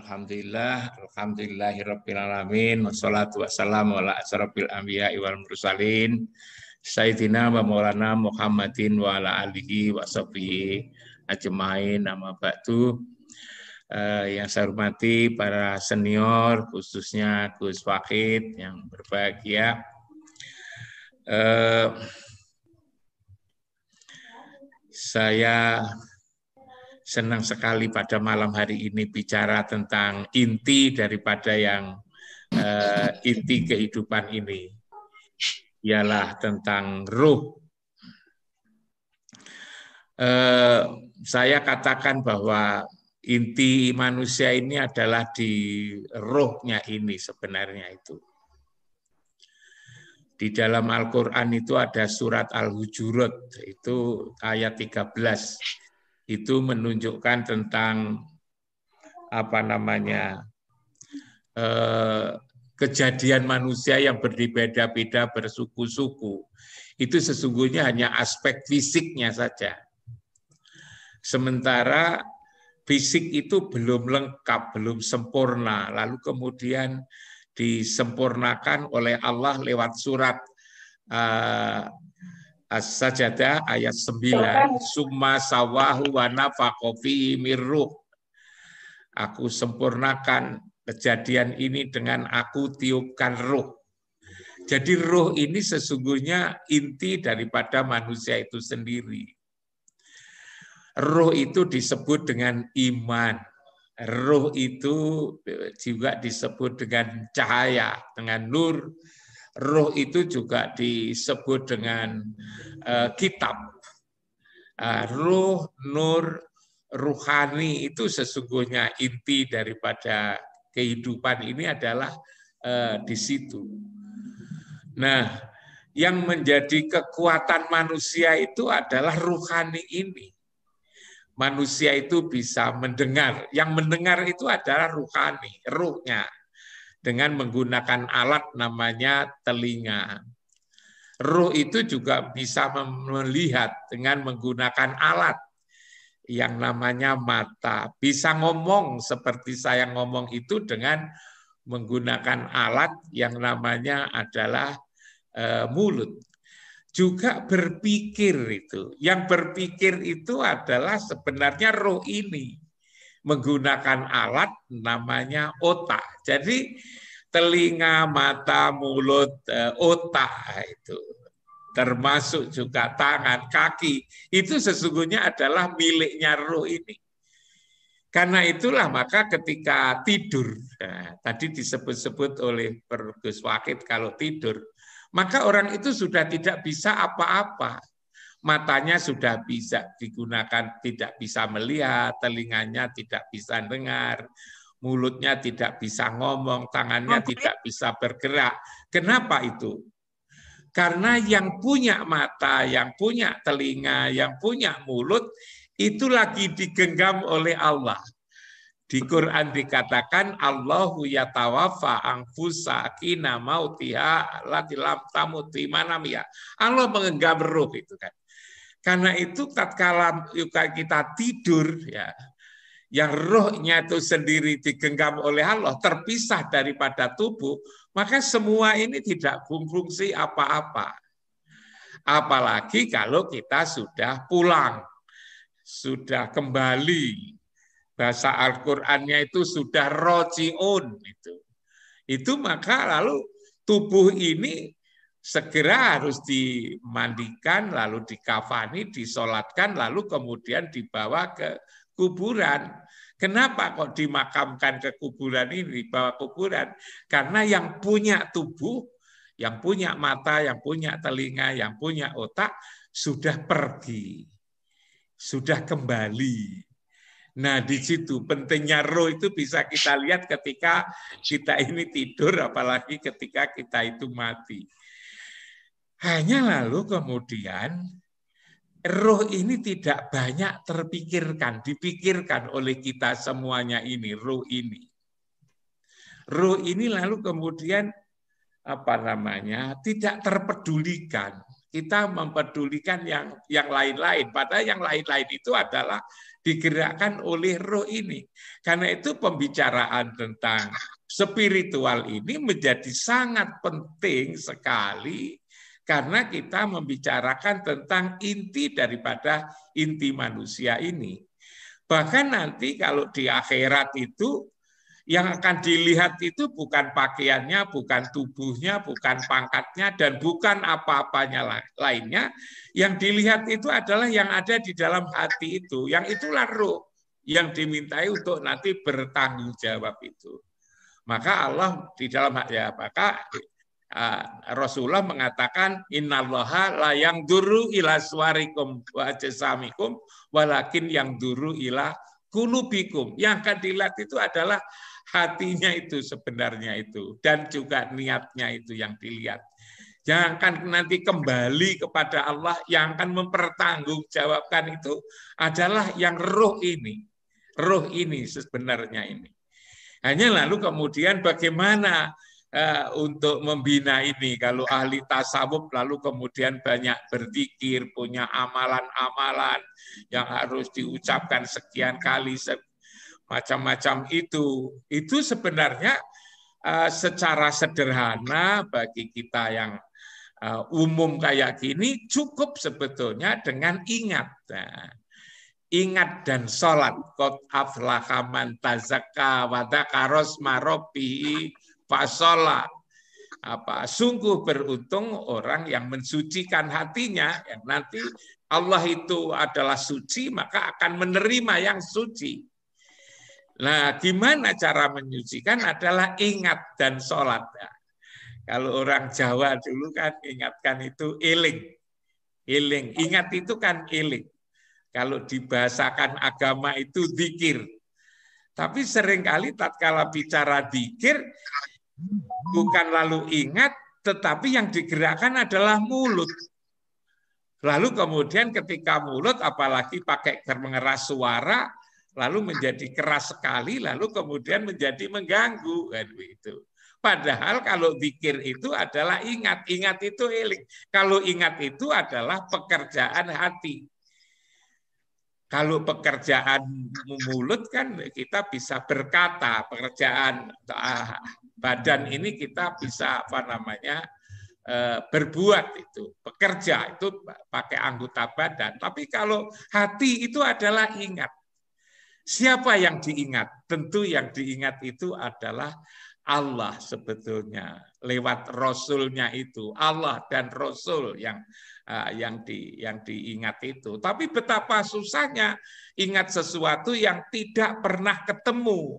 Alhamdulillahirabbil alamin wassalatu wassalamu ala asrofil anbiya'i wal mursalin sayyidina wa maulana Muhammadin wa ala alihi wa sahbihi ajmain. Amma ba'du. Yang saya hormati para senior, khususnya Gus Wahid yang berbahagia. Saya senang sekali pada malam hari ini bicara tentang inti daripada yang inti kehidupan ini, ialah tentang ruh. Saya katakan bahwa inti manusia ini adalah di ruhnya ini sebenarnya itu. Di dalam Al-Quran itu ada surat Al-Hujurat, itu ayat 13. Itu menunjukkan tentang kejadian manusia yang berbeda-beda, bersuku-suku. Itu sesungguhnya hanya aspek fisiknya saja. Sementara fisik itu belum lengkap, belum sempurna. Lalu kemudian disempurnakan oleh Allah lewat surat As-Sajdah ayat 9, summa sawahu wa nafakha fihi mir ruh. Aku sempurnakan kejadian ini dengan aku tiupkan ruh. Jadi ruh ini sesungguhnya inti daripada manusia itu sendiri. Ruh itu disebut dengan iman. Ruh itu juga disebut dengan cahaya, dengan nur. Ruh itu juga disebut dengan kitab. Ruh, nur, ruhani itu sesungguhnya inti daripada kehidupan ini adalah di situ. Nah, yang menjadi kekuatan manusia itu adalah ruhani ini. Manusia itu bisa mendengar. Yang mendengar itu adalah ruhani, ruhnya. Dengan menggunakan alat namanya telinga. Ruh itu juga bisa melihat dengan menggunakan alat yang namanya mata. Bisa ngomong seperti saya ngomong itu dengan menggunakan alat yang namanya adalah mulut. Juga berpikir itu. Yang berpikir itu adalah sebenarnya roh ini. Menggunakan alat namanya otak. Jadi telinga, mata, mulut, otak itu termasuk juga tangan, kaki itu sesungguhnya adalah miliknya roh ini. Karena itulah maka ketika tidur, tadi disebut-sebut oleh Gus Wahid kalau tidur, maka orang itu sudah tidak bisa apa-apa. Matanya sudah bisa digunakan, tidak bisa melihat, telinganya tidak bisa dengar, mulutnya tidak bisa ngomong, tangannya tidak bisa bergerak. Kenapa itu? Karena yang punya mata, yang punya telinga, yang punya mulut, itu lagi digenggam oleh Allah. Di Quran dikatakan Allahu yatawaffa anfusa kina mautiha lati lam tamuti manamiya. Allah menggenggam ruh itu kan. Karena itu tatkala kita tidur ya, yang rohnya itu sendiri digenggam oleh Allah, terpisah daripada tubuh, maka semua ini tidak berfungsi apa-apa. Apalagi kalau kita sudah pulang, sudah kembali. Bahasa Al-Qur'annya itu sudah roji'un itu maka lalu tubuh ini segera harus dimandikan, lalu dikafani, disolatkan, lalu kemudian dibawa ke kuburan. Kenapa kok dimakamkan ke kuburan ini, dibawa kuburan? Karena yang punya tubuh, yang punya mata, yang punya telinga, yang punya otak sudah pergi, sudah kembali. Nah, di situ pentingnya roh itu bisa kita lihat ketika kita ini tidur, apalagi ketika kita itu mati. Hanya lalu kemudian roh ini tidak banyak dipikirkan oleh kita semuanya ini, roh ini. Roh ini lalu kemudian tidak terpedulikan. kita mempedulikan yang lain-lain. Padahal yang lain-lain itu adalah digerakkan oleh roh ini. Karena itu pembicaraan tentang spiritual ini menjadi sangat penting sekali karena kita membicarakan tentang inti daripada inti manusia ini. Bahkan nanti kalau di akhirat itu yang akan dilihat itu bukan pakaiannya, bukan tubuhnya, bukan pangkatnya, dan bukan apa-apanya lainnya. Yang dilihat itu adalah yang ada di dalam hati itu. Yang itulah roh yang dimintai untuk nanti bertanggung jawab itu. Maka Allah di dalam maka Rasulullah mengatakan innallaha la yangduru ila suwarikum wa ajsamikum walakin yangduru ila kulubikum. Yang akan dilihat itu adalah hatinya itu sebenarnya itu dan juga niatnya itu yang dilihat. Yang akan nanti kembali kepada Allah yang akan mempertanggungjawabkan itu adalah yang roh ini. Roh ini sebenarnya ini. Hanya lalu kemudian bagaimana untuk membina ini kalau ahli tasawuf lalu kemudian banyak berzikir, punya amalan-amalan yang harus diucapkan sekian kali macam-macam itu sebenarnya secara sederhana bagi kita yang umum kayak gini cukup sebetulnya dengan ingat. Nah, ingat dan sholat. Qad aflaha man tazakka wa dzakara asma rabbih fasholla. Sungguh beruntung orang yang mensucikan hatinya. Yang nanti Allah itu adalah suci maka akan menerima yang suci. Nah, gimana cara menyucikan adalah ingat dan sholat. Nah, kalau orang Jawa dulu kan ingatkan itu eling. Eling, ingat itu kan eling. Kalau dibahasakan agama itu dzikir. Tapi seringkali tatkala bicara dzikir bukan lalu ingat, tetapi yang digerakkan adalah mulut. Lalu kemudian ketika mulut apalagi pakai pengeras suara lalu menjadi keras sekali, lalu kemudian menjadi mengganggu kan begitu. Padahal kalau zikir itu adalah ingat itu eling. Kalau ingat itu adalah pekerjaan hati. Kalau pekerjaan mulut kan kita bisa berkata, pekerjaan badan ini kita bisa berbuat itu, bekerja itu pakai anggota badan. Tapi kalau hati itu adalah ingat. Siapa yang diingat? Tentu yang diingat itu adalah Allah sebetulnya lewat Rasulnya itu Allah dan Rasul yang diingat itu. Tapi betapa susahnya ingat sesuatu yang tidak pernah ketemu.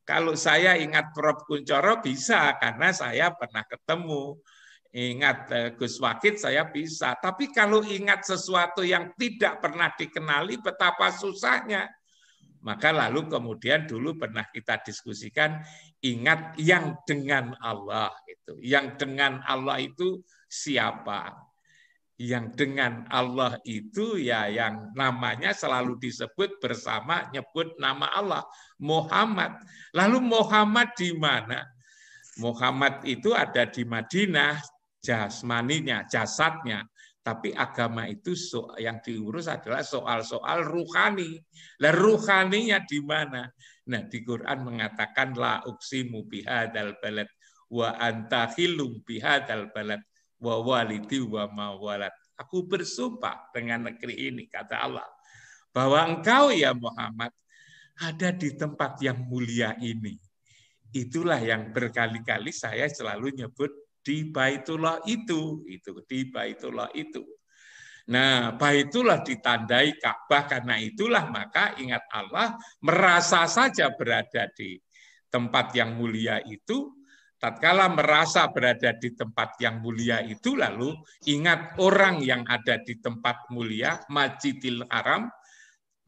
Kalau saya ingat Prof. Kunchoro bisa karena saya pernah ketemu. Ingat Gus Wakid saya bisa. Tapi kalau ingat sesuatu yang tidak pernah dikenali betapa susahnya. Maka lalu kemudian dulu pernah kita diskusikan ingat yang dengan Allah itu. Yang dengan Allah itu siapa? Yang dengan Allah itu ya yang namanya selalu disebut bersama nyebut nama Allah, Muhammad. Lalu Muhammad di mana? Muhammad itu ada di Madinah, jasmaninya, jasadnya. Tapi agama itu yang diurus adalah soal-soal ruhani. Lah ruhaninya di mana? Nah, di Quran mengatakan la uqsimu bihadzal balad wa anta hilum bihadzal balad wa walidi wa ma walad. Aku bersumpah dengan negeri ini kata Allah bahwa engkau ya Muhammad ada di tempat yang mulia ini. Itulah yang berkali-kali saya selalu nyebut di Baitullah itu di Baitullah itu. Nah, Baitullah ditandai Ka'bah karena itulah maka ingat Allah merasa saja berada di tempat yang mulia itu. Tatkala merasa berada di tempat yang mulia itu lalu ingat orang yang ada di tempat mulia, Masjidil Haram.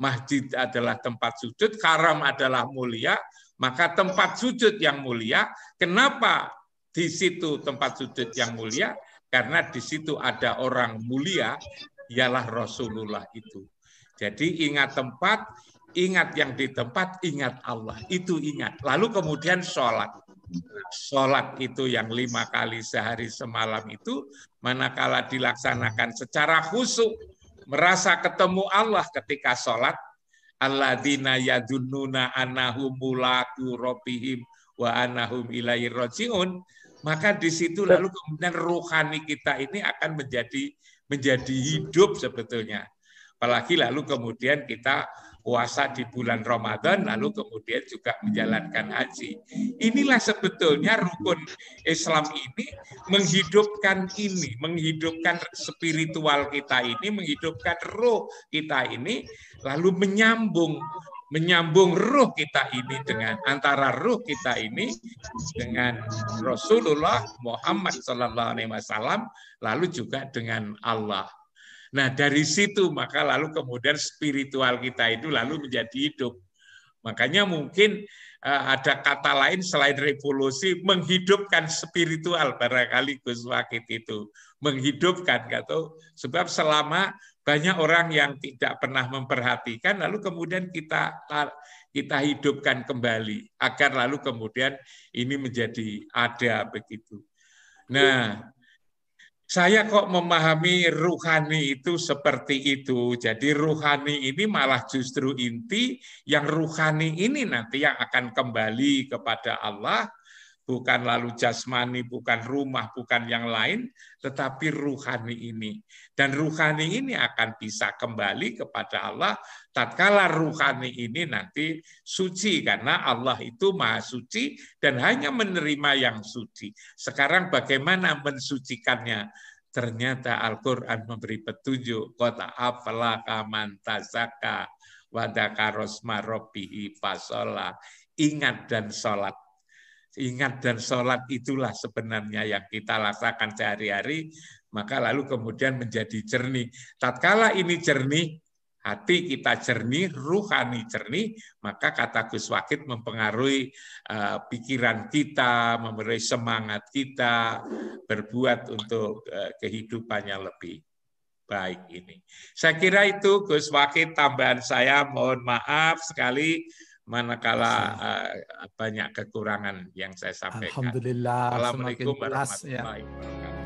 Masjid adalah tempat sujud, haram adalah mulia, maka tempat sujud yang mulia. Kenapa di situ tempat sujud yang mulia? Karena di situ ada orang mulia, ialah Rasulullah itu. Jadi ingat tempat, ingat yang di tempat, ingat Allah. Itu ingat. Lalu kemudian sholat. sholat itu yang 5 kali sehari semalam itu, manakala dilaksanakan secara khusyuk, merasa ketemu Allah ketika sholat, alladzina yadunnuna annahum mulaqu rabbihim wa annahum ilaihi rajiun, maka di situ lalu kemudian rohani kita ini akan menjadi hidup sebetulnya. Apalagi lalu kemudian kita puasa di bulan Ramadan, lalu kemudian juga menjalankan haji. Inilah sebetulnya rukun Islam ini menghidupkan spiritual kita ini, menghidupkan roh kita ini, lalu menyambung roh kita ini dengan antara roh kita ini dengan Rasulullah Muhammad SAW, lalu juga dengan Allah. Nah, dari situ maka lalu kemudian spiritual kita itu lalu menjadi hidup. Makanya mungkin ada kata lain selain revolusi, menghidupkan spiritual barangkali Gus Wakid itu. Menghidupkan, gitu. Sebab selama banyak orang yang tidak pernah memperhatikan, lalu kemudian kita hidupkan kembali, agar lalu kemudian ini menjadi ada begitu. Nah, saya kok memahami ruhani itu seperti itu. Jadi ruhani ini malah justru inti, yang ruhani ini nanti yang akan kembali kepada Allah, bukan lalu jasmani, bukan rumah, bukan yang lain, tetapi ruhani ini. Dan ruhani ini akan bisa kembali kepada Allah tatkala ruhani ini nanti suci, karena Allah itu maha suci dan hanya menerima yang suci. Sekarang bagaimana mensucikannya? Ternyata Al-Quran memberi petunjuk. Kota afalaka man tazakka wa dzakara rasma rabbih fasholla. Ingat dan sholat. Ingat dan sholat itulah sebenarnya yang kita laksanakan sehari-hari, maka lalu kemudian menjadi jernih. Tatkala ini jernih, hati kita jernih, ruhani jernih, maka kata Gus Wakid mempengaruhi pikiran kita, mempengaruhi semangat kita berbuat untuk kehidupannya lebih baik ini. Saya kira itu Gus Wakid tambahan saya, mohon maaf sekali manakala banyak kekurangan yang saya sampaikan. Alhamdulillah, Assalamualaikum semakin jelas, warahmatullahi ya. wabarakatuh.